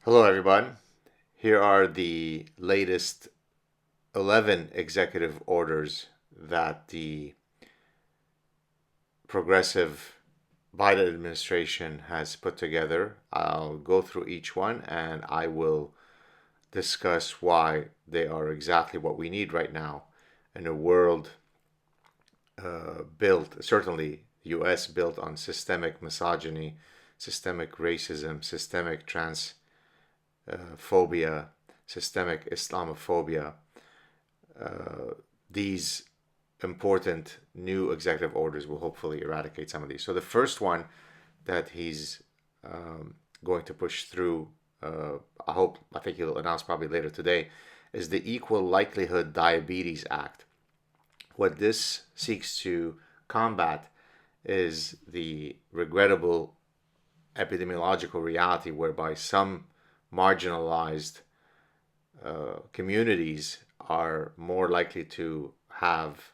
Hello, everyone. Here are the latest 11 executive orders that the progressive Biden administration has put together. I'll go through each one and I will discuss why they are exactly what we need right now in a world built, certainly US, built on systemic misogyny, systemic racism, systemic transphobia, systemic Islamophobia. These important new executive orders will hopefully eradicate some of these. So the first one that he's going to push through, I think he'll announce probably later today, is the Equal Likelihood Diabetes Act. What this seeks to combat is the regrettable epidemiological reality whereby some marginalized communities are more likely to have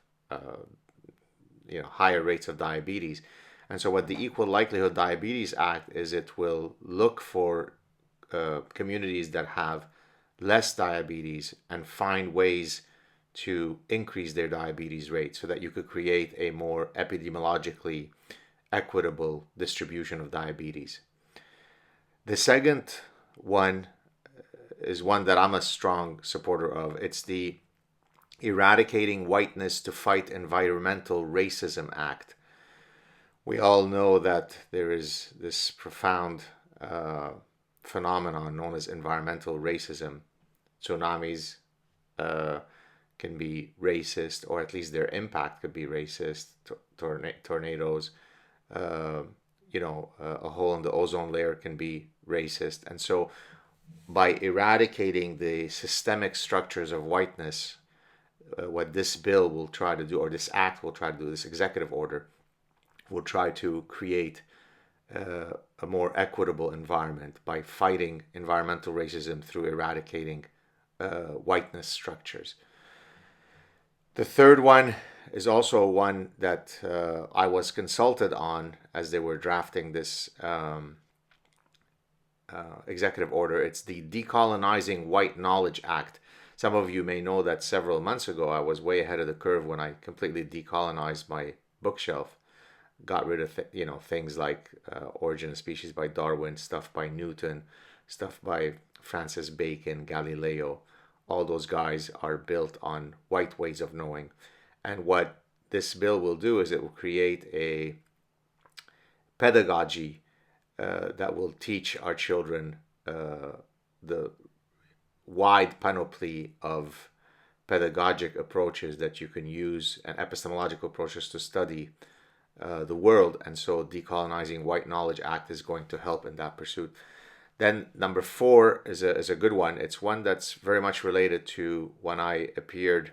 higher rates of diabetes. And so, what the Equal Likelihood Diabetes Act is, it will look for communities that have less diabetes and find ways to increase their diabetes rate so that you could create a more epidemiologically equitable distribution of diabetes. The second one is one that I'm a strong supporter of. It's the Eradicating Whiteness to Fight Environmental Racism Act. We all know that there is this profound phenomenon known as environmental racism. Tsunamis can be racist, or at least their impact could be racist. Tornadoes, a hole in the ozone layer can be racist. And so, by eradicating the systemic structures of whiteness, what this bill will try to do, or this act will try to do, this executive order will try to create a more equitable environment by fighting environmental racism through eradicating whiteness structures. The third one is also one that I was consulted on as they were drafting this executive order. It's the Decolonizing White Knowledge Act. Some of you may know that several months ago I was way ahead of the curve when I completely decolonized my bookshelf, got rid of things like Origin of Species by Darwin, stuff by Newton, stuff by Francis Bacon, Galileo. All those guys are built on white ways of knowing. And what this bill will do is it will create a pedagogy that will teach our children the wide panoply of pedagogic approaches that you can use and epistemological approaches to study the world. And so Decolonizing White Knowledge Act is going to help in that pursuit. Then number 4 is a good one. It's one that's very much related to when I appeared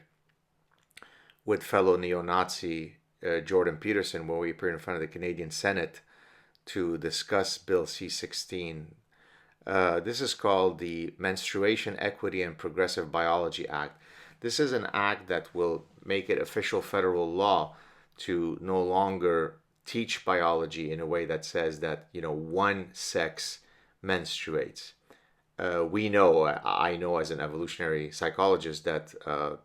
with fellow neo-Nazi Jordan Peterson, when we appeared in front of the Canadian Senate to discuss Bill C-16. This is called the Menstruation, Equity, and Progressive Biology Act. This is an act that will make it official federal law to no longer teach biology in a way that says that, one sex menstruates. I know as an evolutionary psychologist that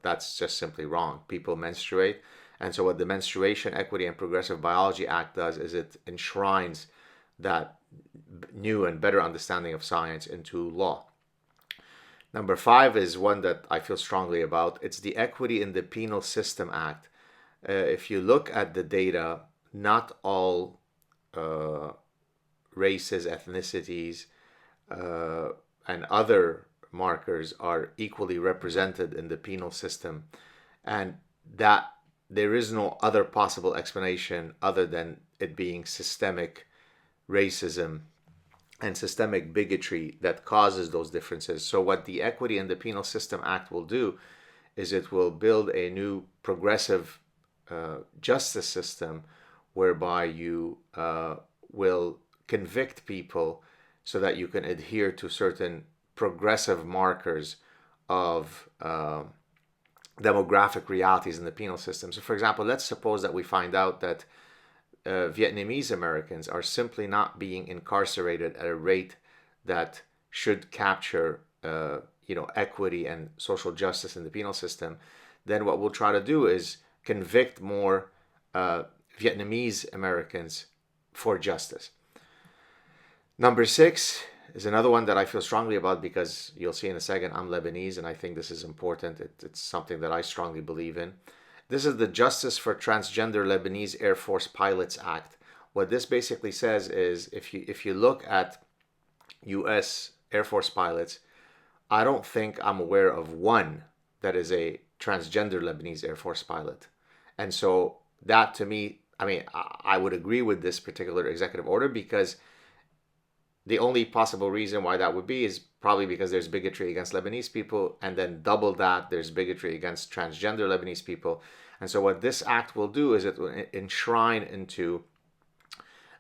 that's just simply wrong. People menstruate. And so what the Menstruation, Equity, and Progressive Biology Act does is it enshrines that new and better understanding of science into law. Number 5 is one that I feel strongly about. It's the Equity in the Penal System Act. If you look at the data, not all races, ethnicities, and other markers are equally represented in the penal system, and that there is no other possible explanation other than it being systemic racism and systemic bigotry that causes those differences. So what the Equity in the Penal System Act will do is it will build a new progressive justice system whereby you will convict people so that you can adhere to certain progressive markers of demographic realities in the penal system. So, for example, let's suppose that we find out that Vietnamese Americans are simply not being incarcerated at a rate that should capture equity and social justice in the penal system, then what we'll try to do is convict more Vietnamese Americans for justice. Number 6 is another one that I feel strongly about because you'll see in a second I'm Lebanese, and I think this is important. It's something that I strongly believe in. This is the Justice for Transgender Lebanese Air Force Pilots Act. What this basically says is if you look at U.S. Air Force pilots, I don't think I'm aware of one that is a transgender Lebanese Air Force pilot. And so that to me, I would agree with this particular executive order because the only possible reason why that would be is probably because there's bigotry against Lebanese people, and then double that, there's bigotry against transgender Lebanese people. And so what this act will do is it will enshrine into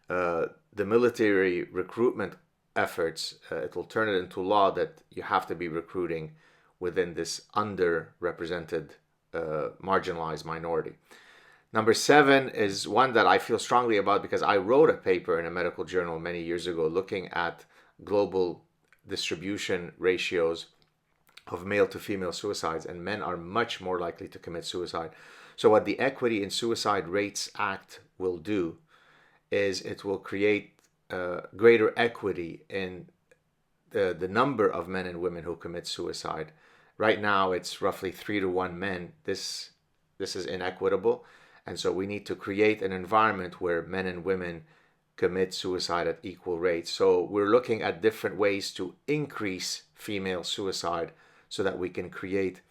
the military recruitment efforts. It will turn it into law that you have to be recruiting within this underrepresented, marginalized minority. Number 7 is one that I feel strongly about because I wrote a paper in a medical journal many years ago looking at global distribution ratios of male to female suicides, and men are much more likely to commit suicide. So what the Equity in Suicide Rates Act will do is it will create greater equity in the number of men and women who commit suicide. Right now it's roughly 3 to 1 men. This is inequitable. And so we need to create an environment where men and women commit suicide at equal rates. So we're looking at different ways to increase female suicide so that we can create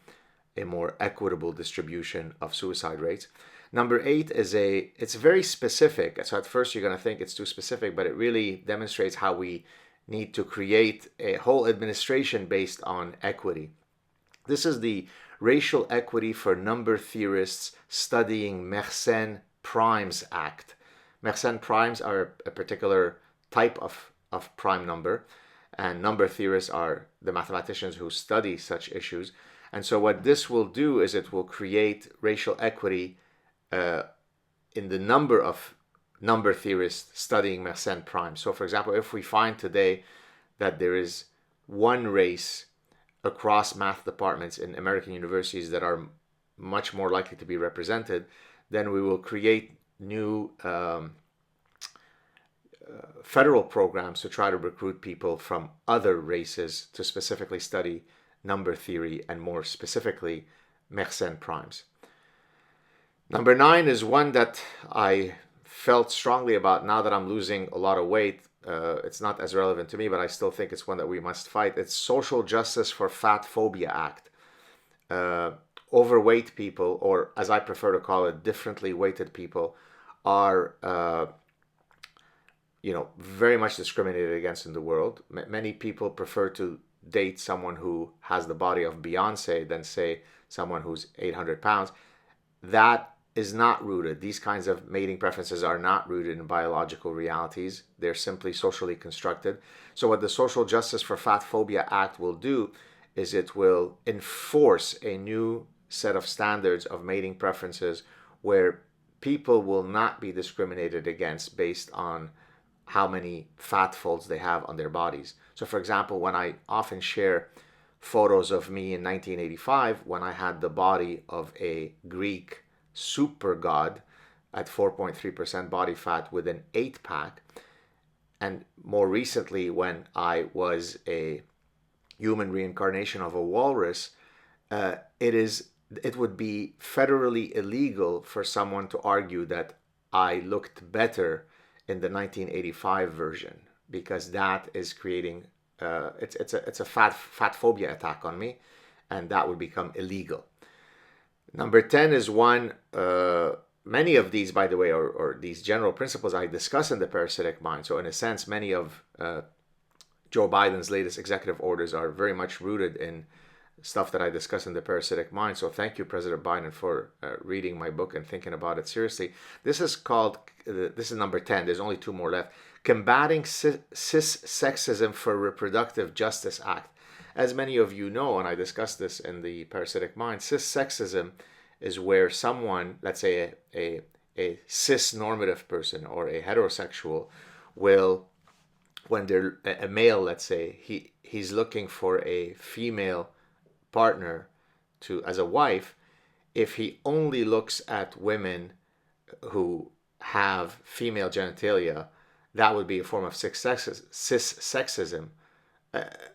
a more equitable distribution of suicide rates. Number 8 is it's very specific. So at first you're going to think it's too specific, but it really demonstrates how we need to create a whole administration based on equity. This is the Racial Equity for Number Theorists Studying Mersenne Primes Act. Mersenne primes are a particular type of prime number, and number theorists are the mathematicians who study such issues. And so what this will do is it will create racial equity in the number of number theorists studying Mersenne primes. So for example, if we find today that there is one race across math departments in American universities that are much more likely to be represented, then we will create new federal programs to try to recruit people from other races to specifically study number theory and more specifically Mersenne primes. Number 9 is one that I felt strongly about now that I'm losing a lot of weight. It's not as relevant to me, but I still think it's one that we must fight. It's Social Justice for Fat Phobia Act. Overweight people, or as I prefer to call it, differently weighted people, are very much discriminated against in the world. Many people prefer to date someone who has the body of Beyonce than say someone who's 800 pounds. That is not rooted. These kinds of mating preferences are not rooted in biological realities. They're simply socially constructed. So what the Social Justice for Fat Phobia Act will do is it will enforce a new set of standards of mating preferences where people will not be discriminated against based on how many fat folds they have on their bodies. So for example, when I often share photos of me in 1985, when I had the body of a Greek super god at 4.3% body fat with an 8-pack, and more recently when I was a human reincarnation of a walrus, it would be federally illegal for someone to argue that I looked better in the 1985 version, because that is creating it's a fat phobia attack on me, and that would become illegal. Number 10 is one, many of these, by the way, or these general principles I discuss in the Parasitic Mind. So in a sense, many of Joe Biden's latest executive orders are very much rooted in stuff that I discuss in the Parasitic Mind. So thank you, President Biden, for reading my book and thinking about it seriously. This is number 10. There's only 2 more left. Combating Cis Sexism for Reproductive Justice Act. As many of you know, and I discussed this in the Parasitic Mind, cis sexism is where someone, let's say a cis normative person or a heterosexual, will when they're a male, let's say, he's looking for a female partner to as a wife, if he only looks at women who have female genitalia, that would be a form of cis sexism,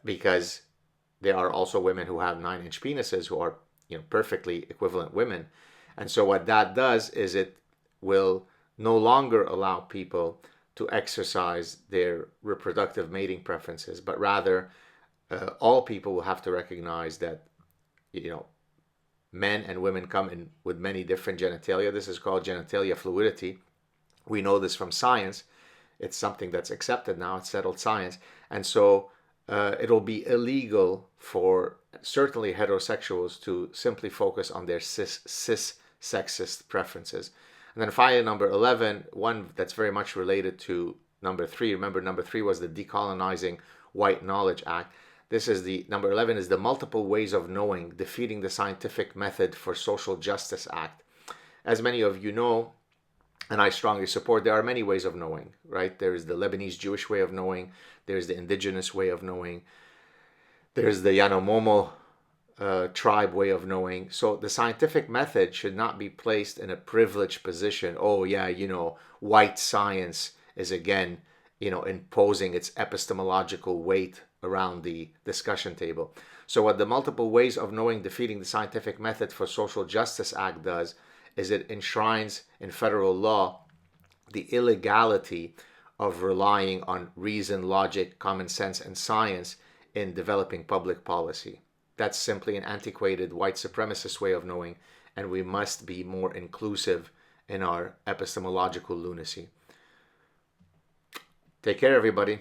because there are also women who have 9-inch penises who are, perfectly equivalent women. And so what that does is it will no longer allow people to exercise their reproductive mating preferences, but rather all people will have to recognize that, men and women come in with many different genitalia. This is called genitalia fluidity. We know this from science. It's something that's accepted now. It's settled science. And so it'll be illegal for certainly heterosexuals to simply focus on their cis sexist preferences. And then finally, number 11, one that's very much related to number 3. Remember, number 3 was the Decolonizing White Knowledge Act. This is the number 11 is the Multiple Ways of Knowing, Defeating the Scientific Method for Social Justice Act. As many of you know, and I strongly support, there are many ways of knowing, right? There's the Lebanese Jewish way of knowing. There's the indigenous way of knowing. There's the Yanomamo tribe way of knowing. So the scientific method should not be placed in a privileged position. Oh yeah, white science is again, imposing its epistemological weight around the discussion table. So what the Multiple Ways of Knowing, Defeating the Scientific Method for Social Justice Act does is it enshrines in federal law the illegality of relying on reason, logic, common sense, and science in developing public policy. That's simply an antiquated white supremacist way of knowing, and we must be more inclusive in our epistemological lunacy. Take care, everybody.